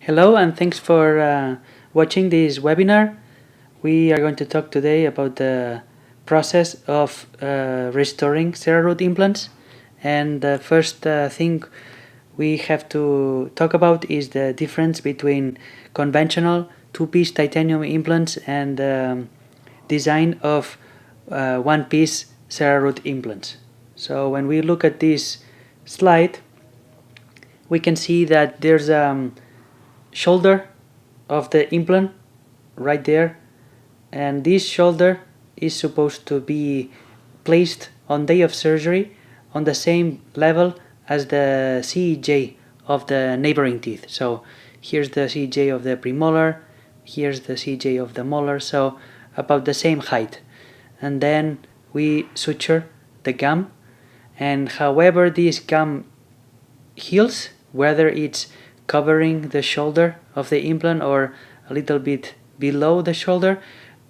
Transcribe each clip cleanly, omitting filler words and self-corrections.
Hello and thanks for watching this webinar. We are going to talk today about the process of restoring CeraRoot implants. And the first thing we have to talk about is the difference between conventional two-piece titanium implants and design of one-piece CeraRoot implants. So when we look at this slide, we can see that there's shoulder of the implant right there, and this shoulder is supposed to be placed on day of surgery on the same level as the CEJ of the neighboring teeth. So here's the CEJ of the premolar, here's the CEJ of the molar, so about the same height. And then we suture the gum, and however this gum heals, whether it's covering the shoulder of the implant or a little bit below the shoulder,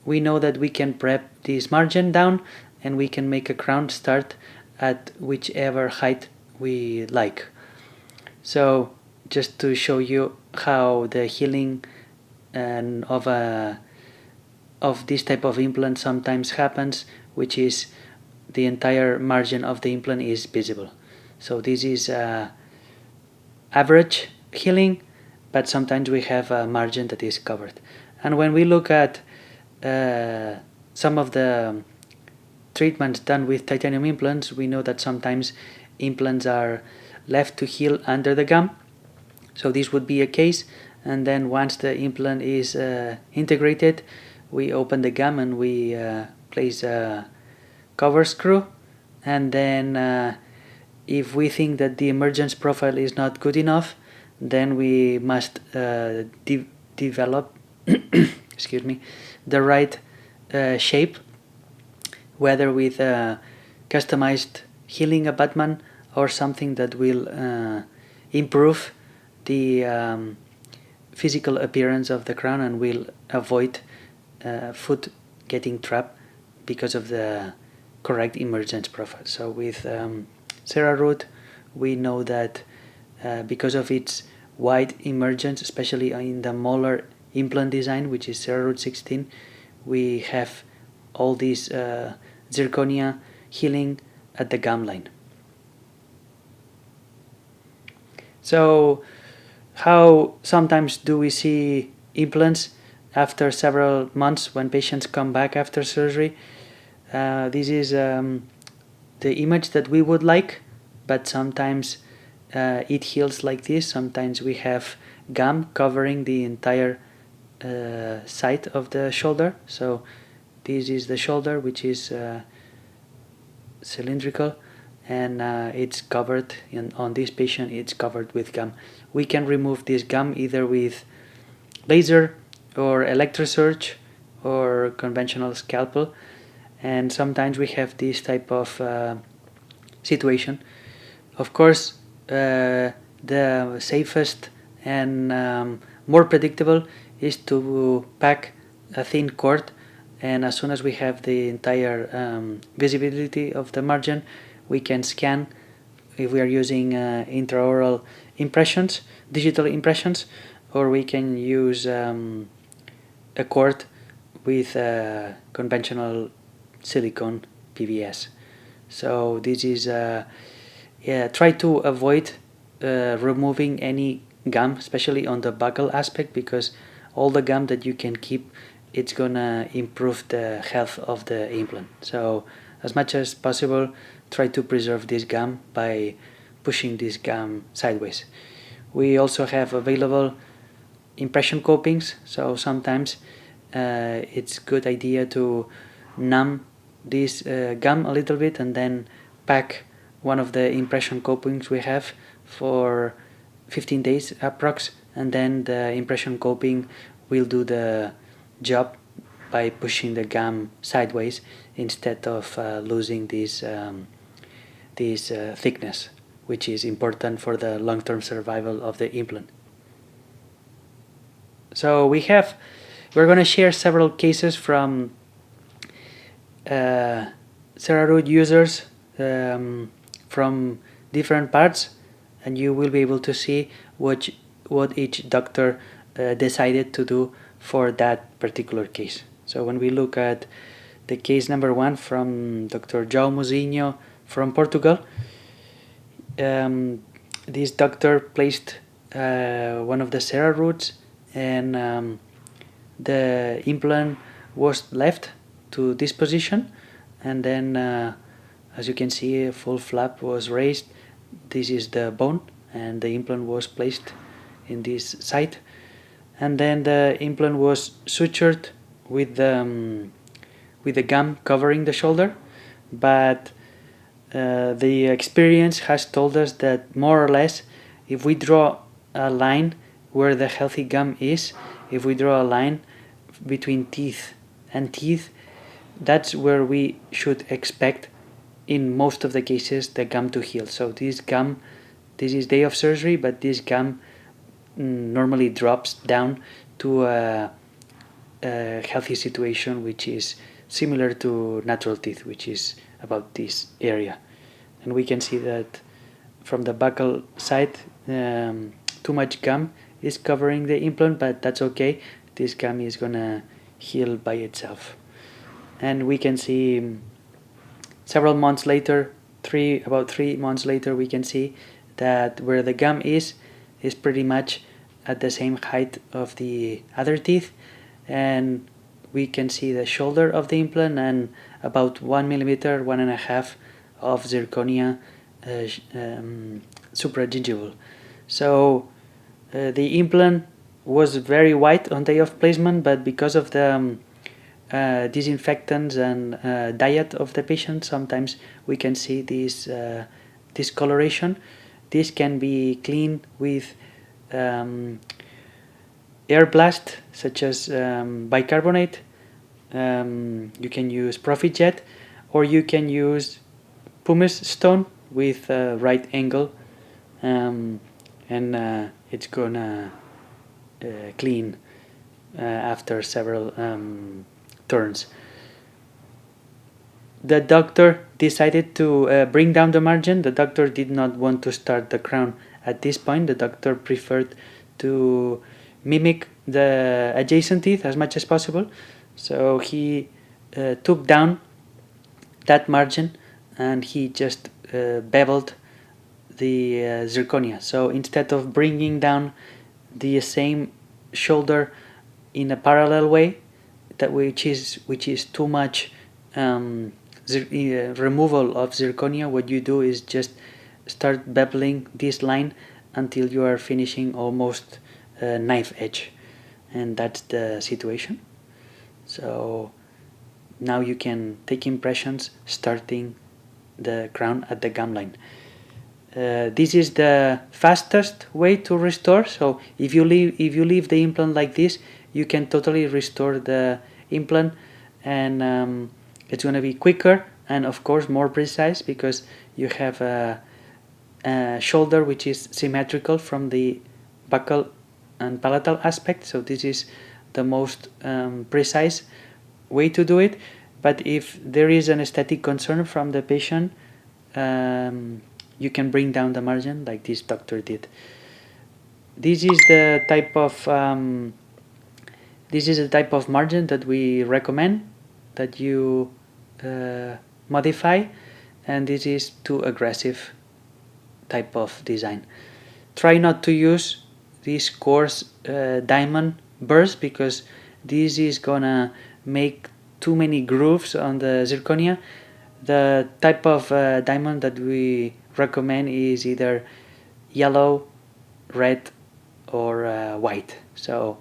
we know that we can prep this margin down and we can make a crown start at whichever height we like. So just to show you how the healing and of this type of implant sometimes happens, which is the entire margin of the implant is visible. So this is average healing, but sometimes we have a margin that is covered. And when we look at some of the treatments done with titanium implants, we know that sometimes implants are left to heal under the gum. So this would be a case, and then once the implant is integrated, we open the gum and we place a cover screw, and then if we think that the emergence profile is not good enough, then we must develop excuse me, the right shape, whether with customized healing abutment or something that will improve the physical appearance of the crown and will avoid foot getting trapped because of the correct emergence profile. So with CeraRoot, we know that because of its wide emergence, especially in the molar implant design, which is CeraRoot 16, we have all these zirconia healing at the gum line. So how sometimes do we see implants after several months when patients come back after surgery? This is the image that we would like, but sometimes it heals like this. Sometimes we have gum covering the entire side of the shoulder. So this is the shoulder, which is cylindrical, and it's covered on this patient, it's covered with gum. We can remove this gum either with laser or electrosurge or conventional scalpel, and sometimes we have this type of situation. Of course, the safest and more predictable is to pack a thin cord, and as soon as we have the entire visibility of the margin, we can scan if we are using intraoral impressions, digital impressions, or we can use a cord with conventional silicone PVS. So this is try to avoid removing any gum, especially on the buccal aspect, because all the gum that you can keep, it's gonna improve the health of the implant. So as much as possible, try to preserve this gum by pushing this gum sideways. We also have available impression copings, so sometimes it's good idea to numb this gum a little bit and then pack one of the impression copings we have for 15 days approx, and then the impression coping will do the job by pushing the gum sideways instead of losing this thickness, which is important for the long-term survival of the implant. So we're going to share several cases from CeraRoot users from different parts, and you will be able to see what each doctor decided to do for that particular case. So when we look at the case number 1 from Dr. João Mozinho from Portugal, this doctor placed one of the CeraRoots, and the implant was left to this position, and then as you can see, a full flap was raised. This is the bone, and the implant was placed in this site, and then the implant was sutured with the gum covering the shoulder. But the experience has told us that more or less, if we draw a line where the healthy gum is, if we draw a line between teeth and teeth, that's where we should expect, in most of the cases, the gum to heal. So this is day of surgery, but this gum normally drops down to a healthy situation, which is similar to natural teeth, which is about this area. And we can see that from the buccal side, too much gum is covering the implant, but that's okay. This gum is gonna heal by itself. And we can see several months later, about 3 months later, we can see that where the gum is pretty much at the same height of the other teeth, and we can see the shoulder of the implant and about 1 millimeter, 1.5 of zirconia supragingival. So the implant was very white on day of placement, but because of the disinfectants and diet of the patient, sometimes we can see this discoloration. This can be cleaned with air blast, such as bicarbonate. You can use Profit Jet, or you can use pumice stone with right angle, and it's gonna clean after several turns. The doctor decided to bring down the margin. The doctor did not want to start the crown at this point. The doctor preferred to mimic the adjacent teeth as much as possible. So he took down that margin, and he just beveled the zirconia. So instead of bringing down the same shoulder in a parallel way, that which is too much removal of zirconia, what you do is just start beveling this line until you are finishing almost knife edge, and that's the situation. So now you can take impressions starting the crown at the gum line. This is the fastest way to restore. So if you leave the implant like this, you can totally restore the implant, and it's going to be quicker and of course more precise, because you have a shoulder which is symmetrical from the buccal and palatal aspect. So this is the most precise way to do it. But if there is an aesthetic concern from the patient, you can bring down the margin like this doctor did. This is the type of margin that we recommend that you modify, and this is too aggressive type of design. Try not to use these coarse diamond burs, because this is gonna make too many grooves on the zirconia. The type of diamond that we recommend is either yellow, red, or white. So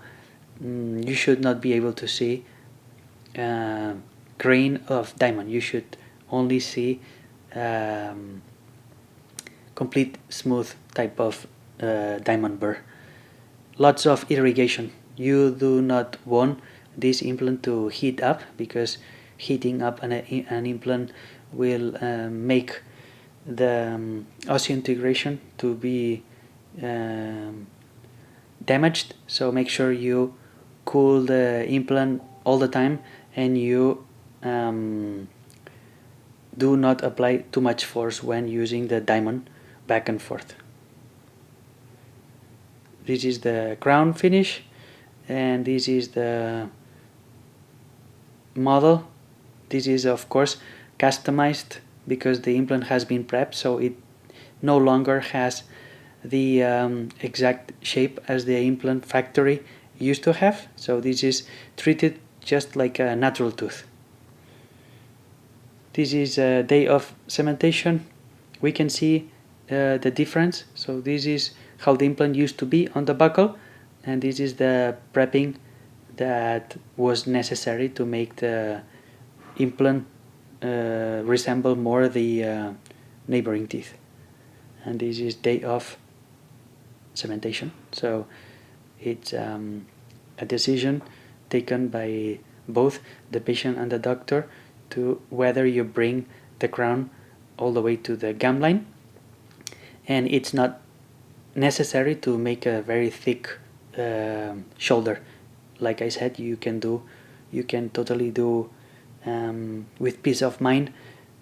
you should not be able to see grain of diamond. You should only see complete smooth type of diamond burr. Lots of irrigation. You do not want this implant to heat up, because heating up an implant will make the osseointegration to be damaged. So make sure you cool the implant all the time, and you do not apply too much force when using the diamond back and forth. this is the crown finish, and this is the model. This is of course customized because the implant has been prepped, so it no longer has the exact shape as the implant factory used to have. So this is treated just like a natural tooth. This is a day of cementation. We can see the difference. So this is how the implant used to be on the buccal, and this is the prepping that was necessary to make the implant resemble more the neighboring teeth. And this is day of cementation. So it's a decision taken by both the patient and the doctor to whether you bring the crown all the way to the gum line, and it's not necessary to make a very thick shoulder. Like I said, you can totally do with peace of mind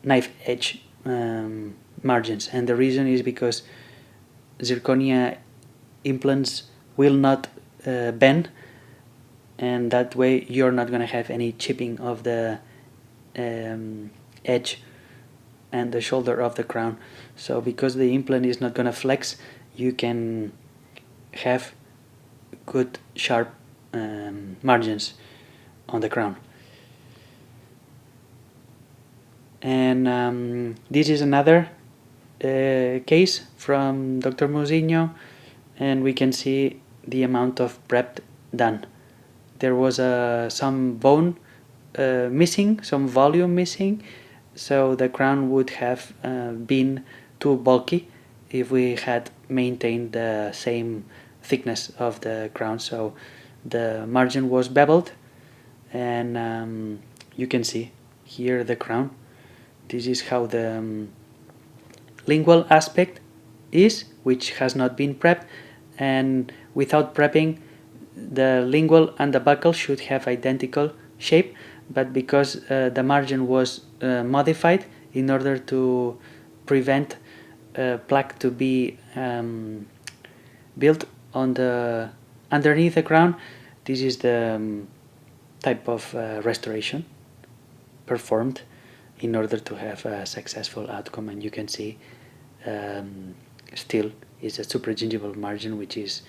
knife edge margins, and the reason is because zirconia implants will not bend, and that way you're not going to have any chipping of the edge and the shoulder of the crown. So because the implant is not going to flex, you can have good sharp margins on the crown. And this is another case from Dr. Mozinho, and we can see the amount of prep done. There was some bone missing, some volume missing, so the crown would have been too bulky if we had maintained the same thickness of the crown. So the margin was beveled, and you can see here the crown. This is how the lingual aspect is, which has not been prepped, and without prepping, the lingual and the buccal should have identical shape, but because the margin was modified in order to prevent plaque to be built on the underneath the crown, this is the type of restoration performed in order to have a successful outcome. And you can see still is a supragingival margin, which is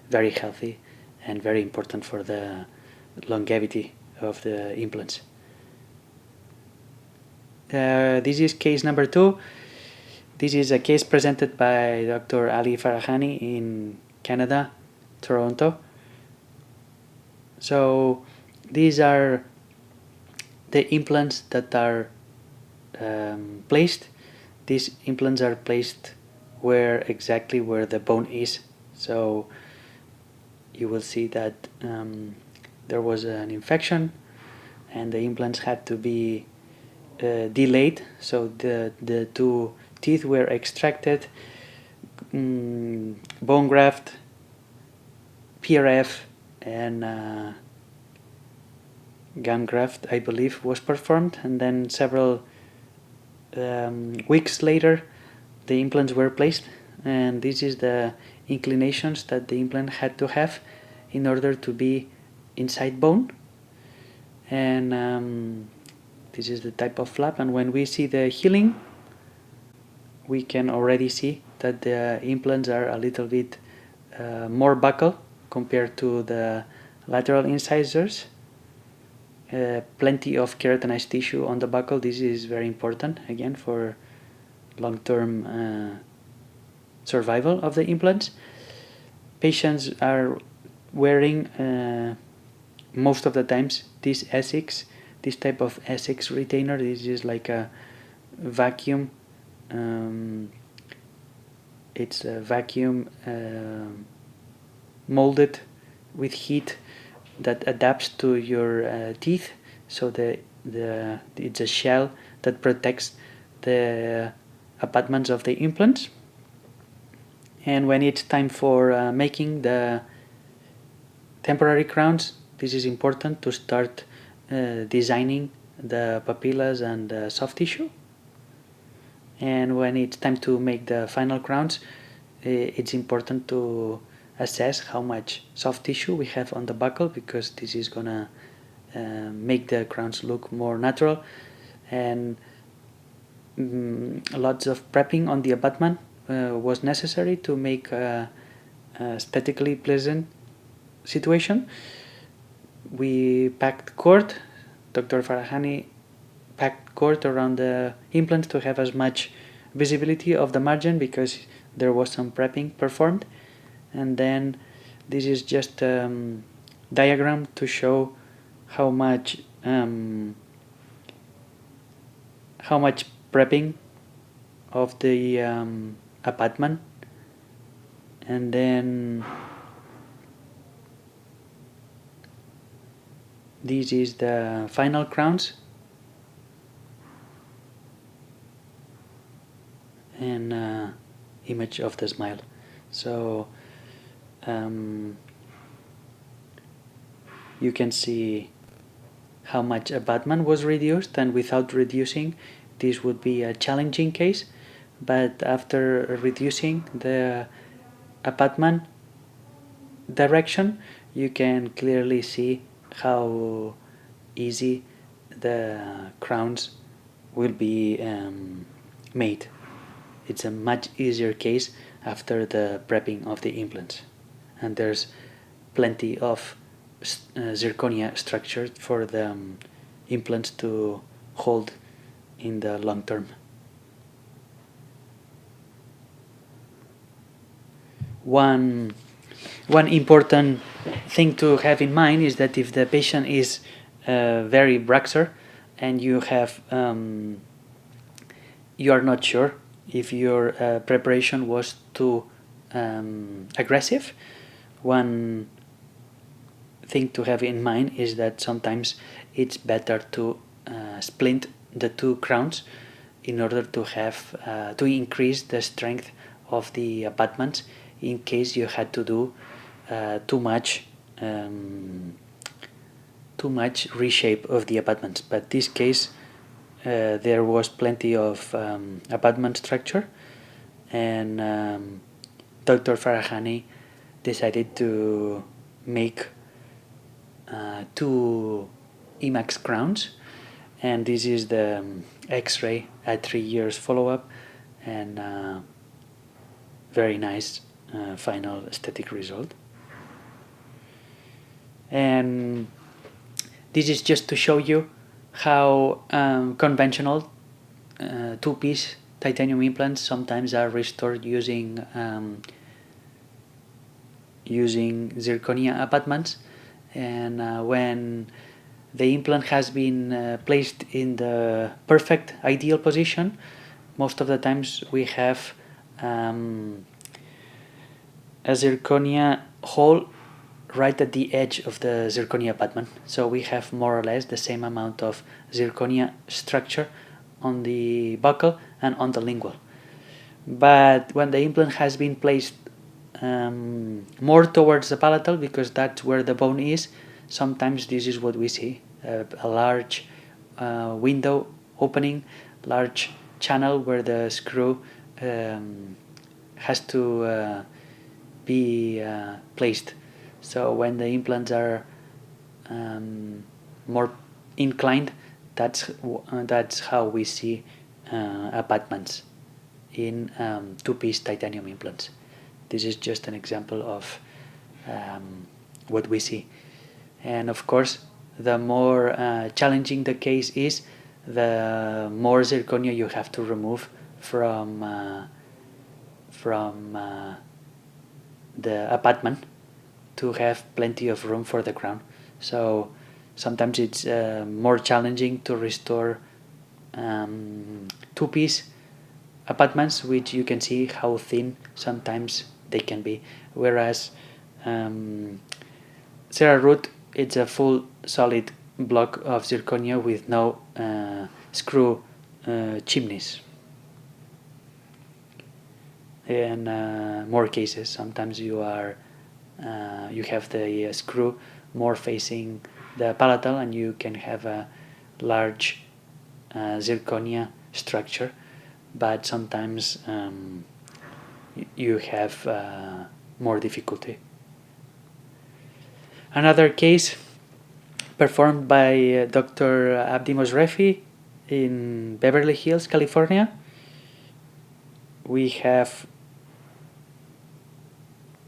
very healthy and very important for the longevity of the implants. This is case number 2. This is a case presented by Dr. Ali Farahani in Canada, Toronto. So these are the implants that are placed. These implants are placed exactly where the bone is. So you will see that there was an infection and the implants had to be delayed. So the two teeth were extracted, bone graft, PRF, and gum graft, I believe, was performed, and then several weeks later the implants were placed, and this is the inclinations that the implant had to have in order to be inside bone. And this is the type of flap, and when we see the healing, we can already see that the implants are a little bit more buccal compared to the lateral incisors. Plenty of keratinized tissue on the buccal. This is very important again for long-term survival of the implants. Patients are wearing most of the times this Essex, this type of Essex retainer. This is like a vacuum. It's a vacuum molded with heat that adapts to your teeth. So it's a shell that protects the abutments of the implants. And when it's time for making the temporary crowns, this is important to start designing the papillas and the soft tissue. And when it's time to make the final crowns, it's important to assess how much soft tissue we have on the buccal, because this is gonna make the crowns look more natural, and lots of prepping on the abutment was necessary to make a aesthetically pleasant situation. We packed cord. Dr. Farahani packed cord around the implants to have as much visibility of the margin, because there was some prepping performed. And then this is just a diagram to show how much prepping of the abutment. And then this is the final crowns, and image of the smile. So you can see how much abutment was reduced, and without reducing this would be a challenging case, but after reducing the abutment direction, you can clearly see how easy the crowns will be made. It's a much easier case after the prepping of the implants, and there's plenty of zirconia structure for the implants to hold in the long term. One important thing to have in mind is that if the patient is very braxer and you have you are not sure if your preparation was too aggressive, one thing to have in mind is that sometimes it's better to splint the two crowns in order to have to increase the strength of the abutments in case you had to do too much reshape of the abutments. But this case there was plenty of abutment structure, and Dr. Farahani decided to make two IMAX crowns, and this is the X-ray at 3 years follow-up, and very nice final aesthetic result. And this is just to show you how conventional two-piece titanium implants sometimes are restored using zirconia abutments. And when the implant has been placed in the perfect ideal position, most of the times we have a zirconia hole right at the edge of the zirconia abutment. So we have more or less the same amount of zirconia structure on the buccal and on the lingual. But when the implant has been placed more towards the palatal, because that's where the bone is, sometimes this is what we see, a large window opening, large channel where the screw has to be placed. So when the implants are more inclined, that's how we see abutments in two-piece titanium implants. This is just an example of what we see. And of course, the more challenging the case is, the more zirconia you have to remove from the abutment to have plenty of room for the crown. So sometimes it's more challenging to restore two-piece abutments, which you can see how thin sometimes they can be. Whereas CeraRoot, it's a full solid block of zirconia with no screw chimneys. In more cases, sometimes you have the screw more facing the palatal, and you can have a large zirconia structure, but sometimes you have more difficulty Another case performed by Dr. Abdi Mosrefi in Beverly Hills, California. We have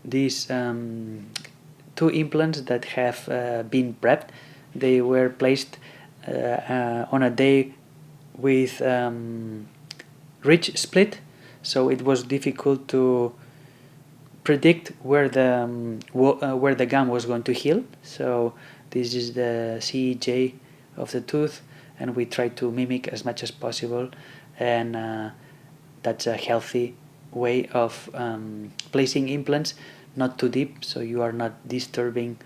these two implants that have been prepped. They were placed on a day with ridge split, so it was difficult to predict where the gum was going to heal. So this is the CEJ of the tooth, and we try to mimic as much as possible, and that's a healthy way of placing implants, not too deep, so you are not disturbing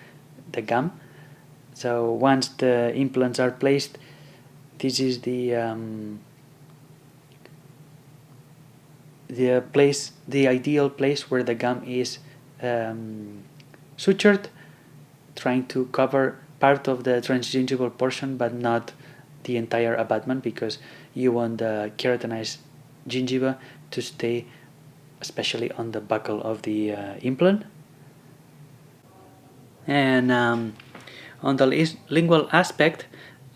the gum. So once the implants are placed, this is the ideal place where the gum is sutured, trying to cover part of the transgingival portion but not the entire abutment, because you want the keratinized gingiva to stay especially on the buccal of the implant. And on the lingual aspect,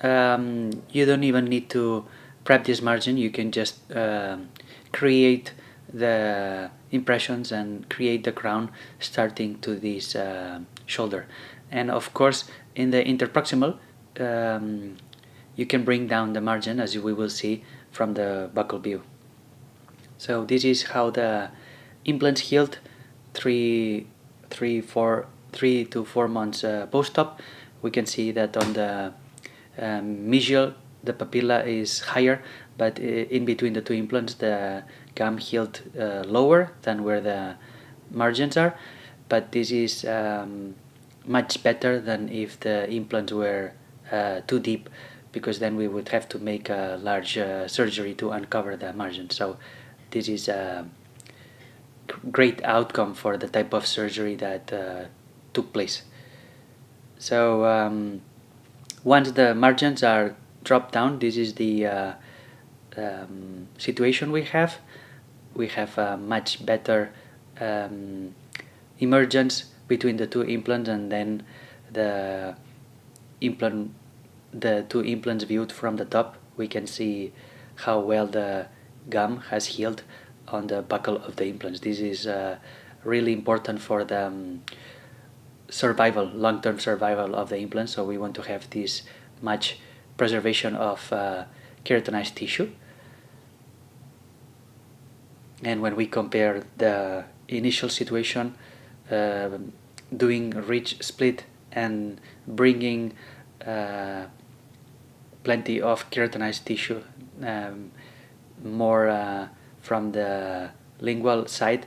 you don't even need to prep this margin. You can just create the impressions and create the crown starting to this shoulder. And of course, in the interproximal, you can bring down the margin, as we will see from the buccal view. So this is how the implants healed 3 to 4 months post-op. We can see that on the mesial, the papilla is higher, but in between the two implants, the gum healed lower than where the margins are. But this is much better than if the implants were too deep, because then we would have to make a large surgery to uncover the margin. So this is a great outcome for the type of surgery that took place. So once the margins are dropped down, this is the situation we have. We have a much better emergence between the two implants, and then the two implants viewed from the top, we can see how well the gum has healed on the buccal of the implants. This is really important for the long-term survival of the implants. So we want to have this much preservation of keratinized tissue. And when we compare the initial situation, doing ridge split and bringing plenty of keratinized tissue, more from the lingual side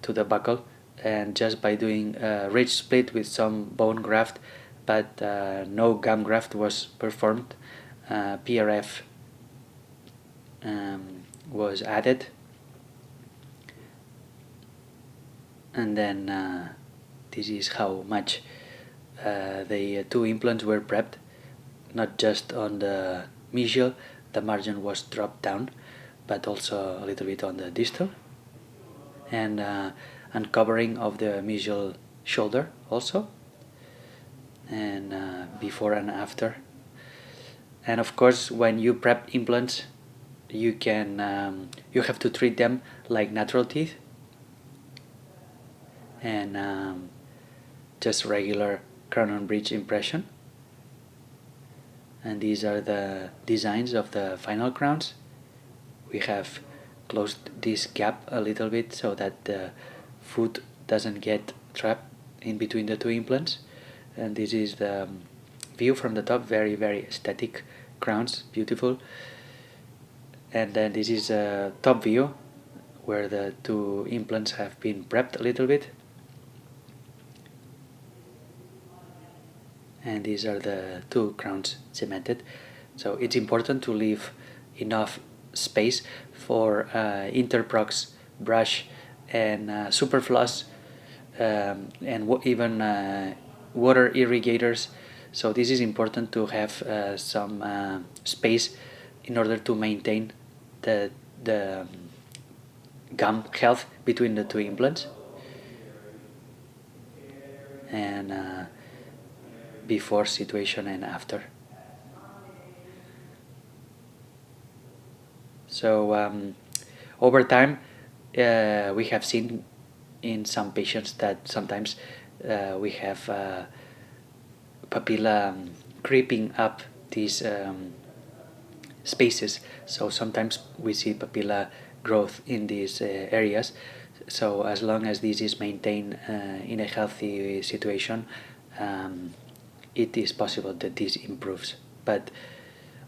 to the buccal, and just by doing ridge split with some bone graft, but no gum graft was performed, PRF was added, and then this is how much the two implants were prepped. Not just on the mesial, the margin was dropped down, but also a little bit on the distal, and uncovering of the mesial shoulder also, and before and after. And of course, when you prep implants, you have to treat them like natural teeth, and just regular crown and bridge impression. And these are the designs of the final crowns. We have closed this gap a little bit so that the foot doesn't get trapped in between the two implants. And this is the view from the top, very, very aesthetic crowns, beautiful. And then this is a top view where the two implants have been prepped a little bit. And these are the two crowns cemented. So it's important to leave enough space for interprox, brush, and superfloss, and even water irrigators. So this is important to have some space in order to maintain the gum health between the two implants. And before situation and after. So over time, we have seen in some patients that sometimes we have papilla creeping up these spaces. So sometimes we see papilla growth in these areas. So as long as this is maintained in a healthy situation, it is possible that this improves. But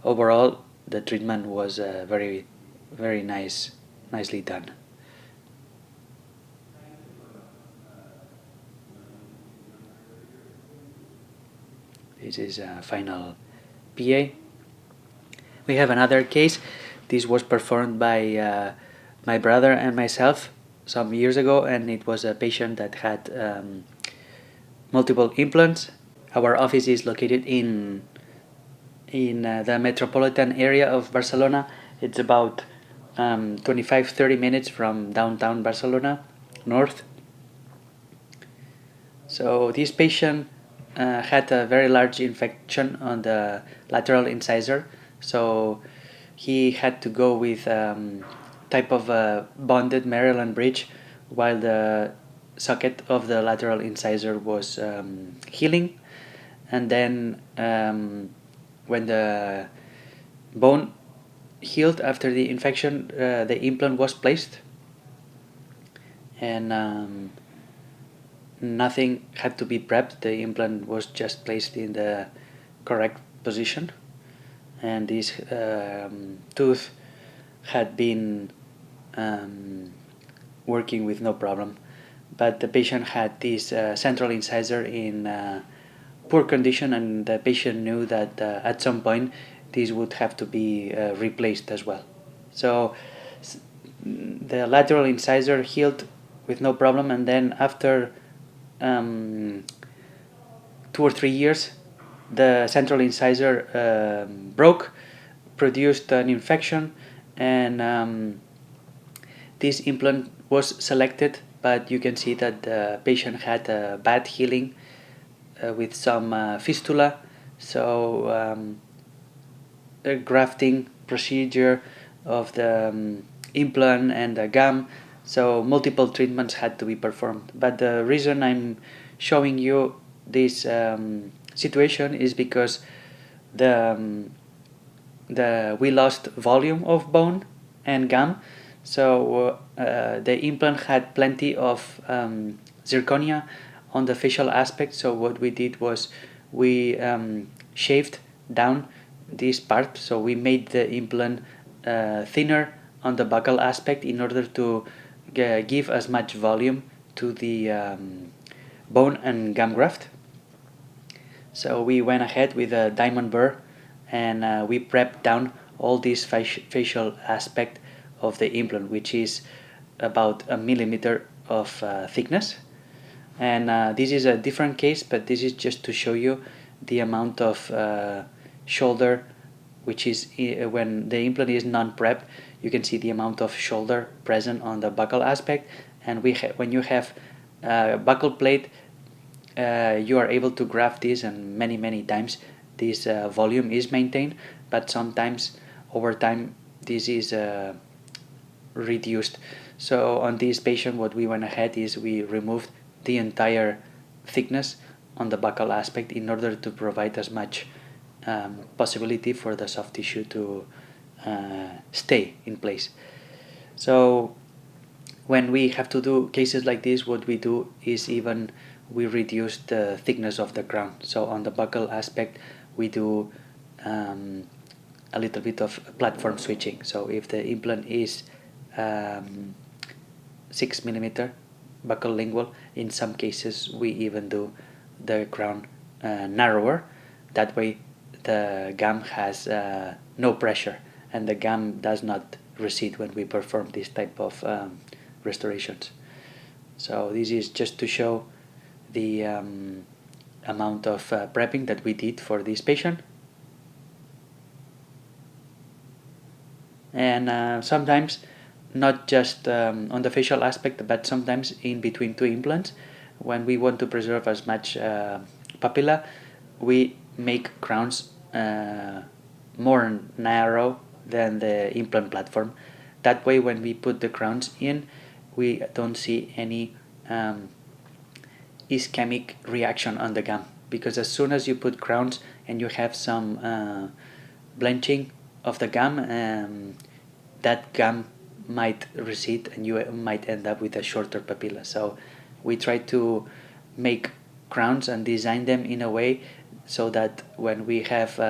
overall, the treatment was very, very nicely done. This is a final PA. We have another case. This was performed by my brother and myself some years ago, and it was a patient that had multiple implants. Our office is located in the metropolitan area of Barcelona. It's about 25-30 minutes from downtown Barcelona, north. So this patient had a very large infection on the lateral incisor. So he had to go with type of bonded Maryland bridge while the socket of the lateral incisor was healing. And then when the bone healed after the infection, the implant was placed, and nothing had to be prepped. The implant was just placed in the correct position, and this tooth had been working with no problem. But the patient had this central incisor in poor condition, and the patient knew that at some point this would have to be replaced as well. So the lateral incisor healed with no problem, and then after 2 or 3 years, the central incisor broke, produced an infection, and this implant was selected, but you can see that the patient had a bad healing with some fistula. So a grafting procedure of the implant and the gum. So multiple treatments had to be performed. But the reason I'm showing you this situation is because we lost volume of bone and gum. So the implant had plenty of zirconia on the facial aspect. So what we did was we shaved down this part. So we made the implant thinner on the buccal aspect in order to give as much volume to the bone and gum graft. So we went ahead with a diamond burr, and we prepped down all this facial aspect of the implant, which is about 1 millimeter of thickness. And this is a different case, but this is just to show you the amount of shoulder, which is when the implant is non-prepped, you can see the amount of shoulder present on the buccal aspect. And when you have buccal plate, you are able to graft this, and many times this volume is maintained, but sometimes over time this is reduced. So on this patient, what we went ahead is we removed the entire thickness on the buccal aspect in order to provide as much possibility for the soft tissue to stay in place. So when we have to do cases like this, what we do is we reduce the thickness of the crown. So on the buccal aspect, we do a little bit of platform switching. So if the implant is 6 millimeter buccal lingual, in some cases we even do the crown narrower. That way the gum has no pressure, and the gum does not recede when we perform this type of restorations. So this is just to show the amount of prepping that we did for this patient. And sometimes, not just on the facial aspect, but sometimes in between two implants, when we want to preserve as much papilla, we make crowns more narrow than the implant platform. That way, when we put the crowns in, we don't see any ischemic reaction on the gum, because as soon as you put crowns and you have some blanching of the gum, that gum might recede and you might end up with a shorter papilla. So we try to make crowns and design them in a way so that when we have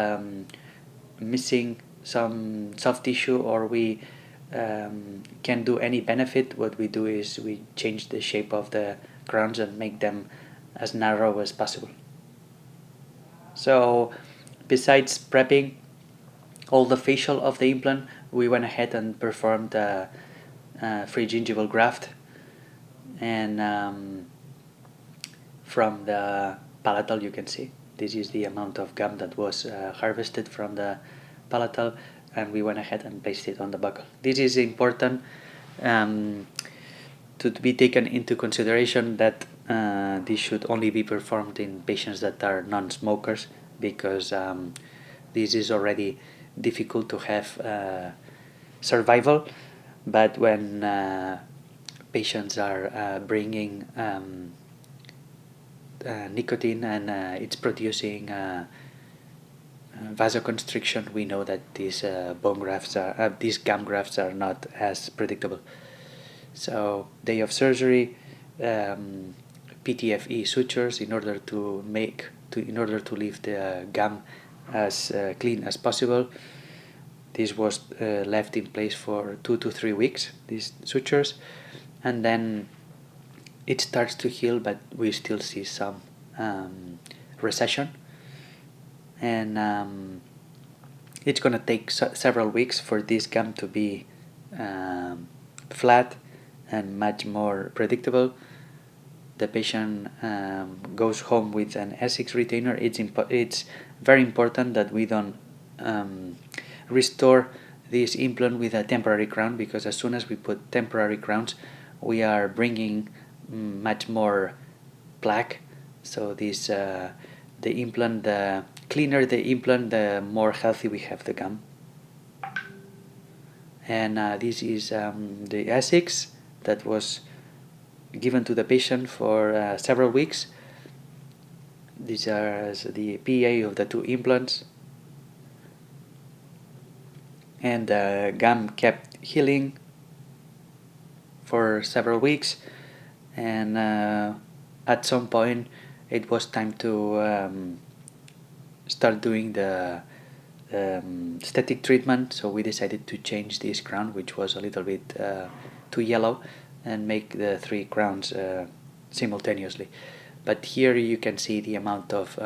missing some soft tissue, or we can do any benefit, what we do is we change the shape of the crowns and make them as narrow as possible. So besides prepping all the facial of the implant, we went ahead and performed a free gingival graft, and from the palatal you can see this is the amount of gum that was harvested from the palatal, and we went ahead and placed it on the buccal. This is important to be taken into consideration, that this should only be performed in patients that are non-smokers, because this is already difficult to have survival. But when patients are bringing nicotine and it's producing vasoconstriction, we know that these bone grafts are these gum grafts are not as predictable. So day of surgery, PTFE sutures in order to leave the gum as clean as possible. This was left in place for 2 to 3 weeks, these sutures, and then it starts to heal, but we still see some recession, and it's going to take several weeks for this gum to be flat and much more predictable. The patient goes home with an Essex retainer. It's very important that we don't restore this implant with a temporary crown, because as soon as we put temporary crowns, we are bringing much more plaque. So this the implant, the cleaner the implant, the more healthy we have the gum. And this is the Essex that was given to the patient for several weeks. These are the PA of the 2 implants, and the gum kept healing for several weeks, and at some point it was time to start doing the static treatment. So we decided to change this crown, which was a little bit too yellow, and make the 3 crowns simultaneously. But here you can see the amount of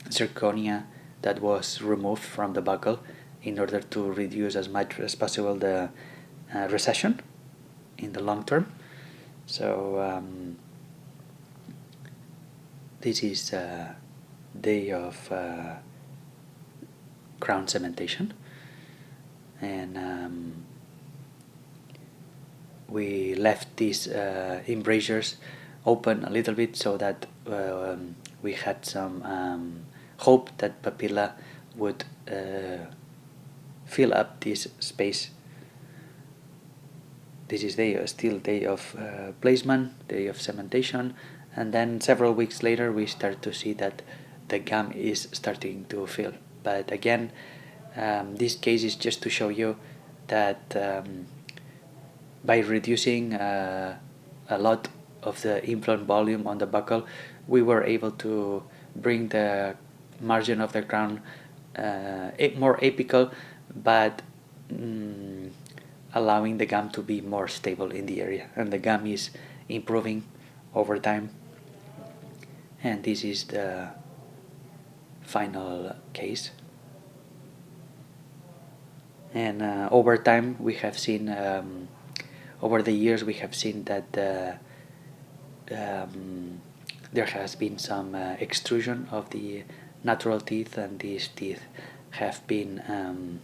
zirconia that was removed from the buccal in order to reduce as much as possible the recession in the long term. So this is day of crown cementation, and we left these embrasures open a little bit so that we had some hope that papilla would fill up this space. This is still day of placement, day of cementation, and then several weeks later we start to see that the gum is starting to fill. But again, this case is just to show you that by reducing a lot of the implant volume on the buccal, we were able to bring the margin of the crown more apical, but allowing the gum to be more stable in the area, and the gum is improving over time. And this is the final case. And over time we have seen, over the years we have seen that there has been some extrusion of the natural teeth, and these teeth have been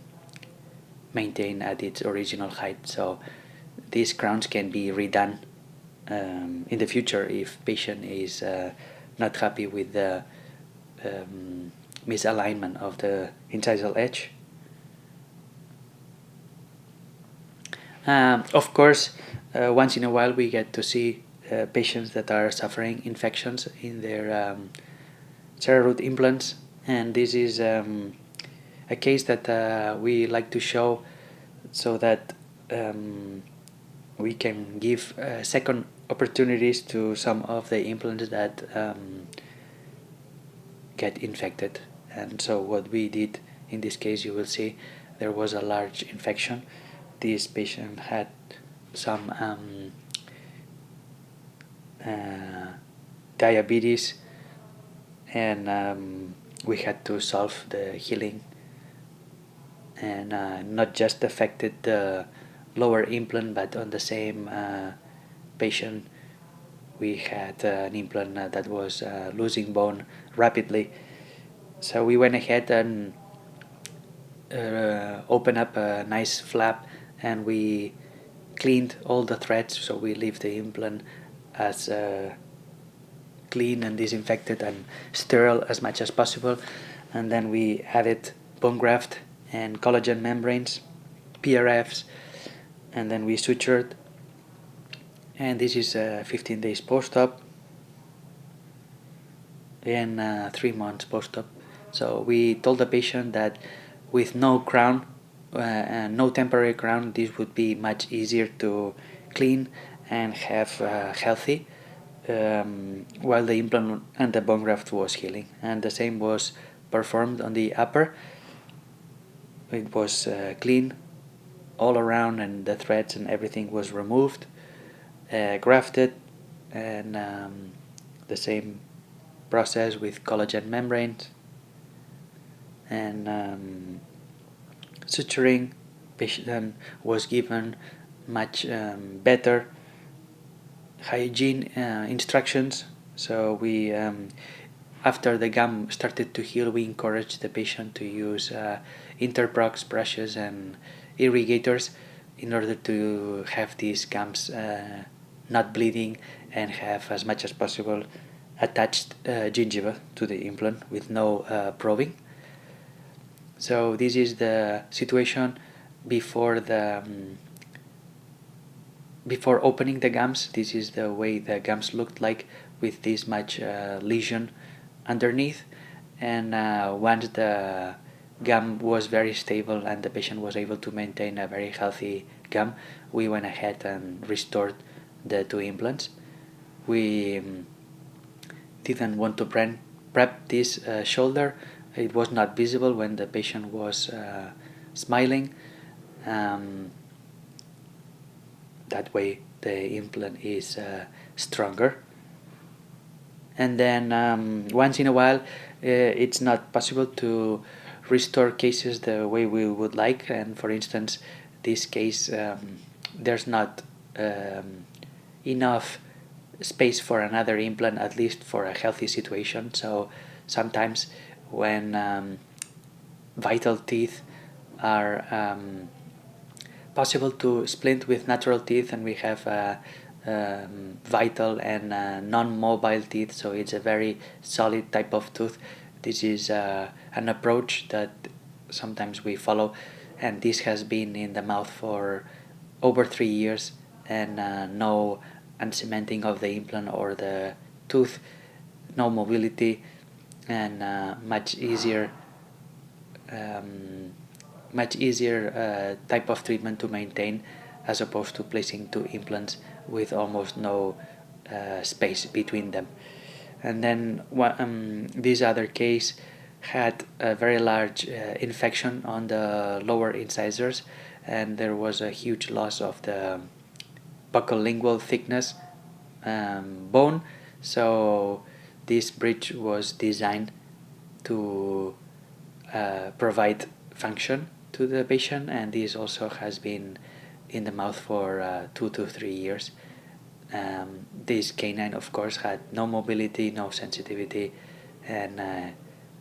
maintained at its original height. So these crowns can be redone in the future if patient is not happy with the misalignment of the incisal edge. Of course, once in a while we get to see patients that are suffering infections in their CeraRoot implants, and this is a case that we like to show so that we can give second opportunities to some of the implants that get infected. And so what we did in this case, you will see there was a large infection. This patient had some diabetes, and we had to solve the healing, and not just affected the lower implant, but on the same patient we had an implant that was losing bone rapidly. So we went ahead and opened up a nice flap, and we cleaned all the threads, so we leave the implant as clean and disinfected and sterile as much as possible. And then we added bone graft and collagen membranes, PRFs, and then we sutured. And this is 15 days post-op and 3 months post-op. So we told the patient that with no crown, no temporary crown, this would be much easier to clean and have healthy, while the implant and the bone graft was healing. And the same was performed on the upper. It was clean all around, and the threads and everything was removed, grafted, and the same process with collagen membranes and suturing. Patient was given much better hygiene instructions. So we, after the gum started to heal, we encouraged the patient to use interprox brushes and irrigators in order to have these gums not bleeding and have as much as possible attached gingiva to the implant with no probing. So this is the situation before the before opening the gums. This is the way the gums looked like, with this much lesion underneath. And once the gum was very stable and the patient was able to maintain a very healthy gum, we went ahead and restored the 2 implants. We didn't want to prep this shoulder. It was not visible when the patient was smiling. That way the implant is stronger. And then once in a while, it's not possible to restore cases the way we would like. And for instance, this case, there's not enough space for another implant, at least for a healthy situation. So sometimes when vital teeth are possible to splint with natural teeth, and we have vital and non-mobile teeth, so it's a very solid type of tooth. This is an approach that sometimes we follow, and this has been in the mouth for over 3 years, and no uncementing of the implant or the tooth, no mobility, and much easier type of treatment to maintain, as opposed to placing 2 implants with almost no space between them. And then this other case had a very large infection on the lower incisors, and there was a huge loss of the buccolingual thickness bone. So this bridge was designed to provide function to the patient, and this also has been in the mouth for 2 to 3 years. This canine, of course, had no mobility, no sensitivity, and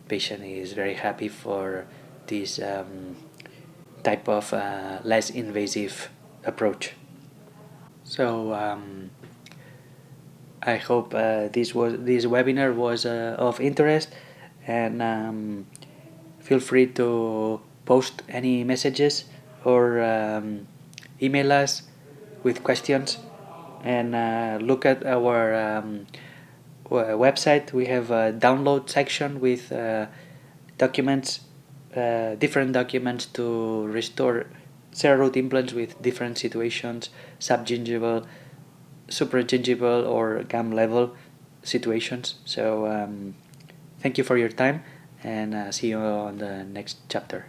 patient is very happy for this type of less invasive approach. So I hope this webinar was of interest, and feel free to post any messages or email us with questions, and look at our website. We have a download section with documents, different documents to restore CeraRoot implants with different situations, subgingival, supragingival, or gum level situations. So thank you for your time, and see you on the next chapter.